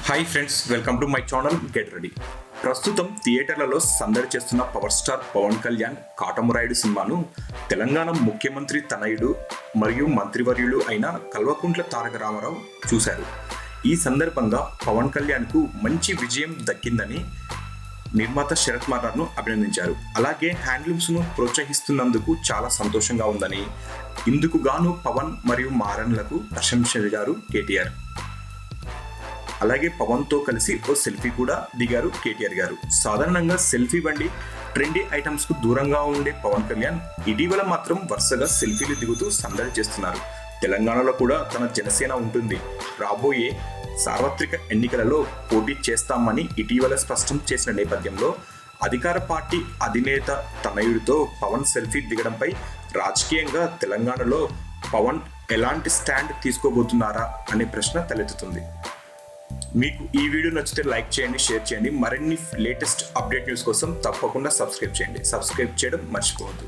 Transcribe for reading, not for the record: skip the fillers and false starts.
Hi friends, welcome to my channel get ready. ప్రస్తుతం థియేటర్లలో సందడి చేస్తున్న పవర్ స్టార్ పవన్ కళ్యాణ్ కాటమరాయుడు సినిమాను తెలంగాణ ముఖ్యమంత్రి తనయుడు మరియు మంత్రివర్యులు అయిన కల్వకుంట్ల తారక రామారావు చూశారు. ఈ సందర్భంగా పవన్ కళ్యాణ్కు మంచి విజయం దక్కిందని నిర్మాత శరత్ మరార్ను అభినందించారు. అలాగే హ్యాండ్లూమ్స్ను ప్రోత్సహిస్తున్నందుకు చాలా సంతోషంగా ఉందని, ఇందుకు గాను పవన్ మరియు మారన్లకు ప్రశంసించారు కేటీఆర్. అలాగే పవన్తో కలిసి ఓ సెల్ఫీ కూడా దిగారు కేటీఆర్ గారు. సాధారణంగా సెల్ఫీ బండి ట్రెండీ ఐటమ్స్ కు దూరంగా ఉండే పవన్ కళ్యాణ్ ఇటీవల మాత్రం వరుసగా సెల్ఫీలు దిగుతూ సందడి చేస్తున్నారు. తెలంగాణలో కూడా తన జనసేన ఉంటుంది. రాబోయే సార్వత్రిక ఎన్నికలలో పోటీ చేస్తామని ఇటీవల స్పష్టం చేసిన నేపథ్యంలో అధికార పార్టీ అధినేత తనయుడితో పవన్ సెల్ఫీ దిగడంపై రాజకీయంగా తెలంగాణలో పవన్ ఎలాంటి స్టాండ్ తీసుకోబోతున్నారా అనే ప్రశ్న తలెత్తుతుంది. మీకు ఈ వీడియో నచ్చితే లైక్ చేయండి, షేర్ చేయండి. మరిన్ని లేటెస్ట్ అప్డేట్ న్యూస్ కోసం తప్పకుండా సబ్స్క్రైబ్ చేయండి. సబ్స్క్రైబ్ చేయడం మర్చిపోవద్దు.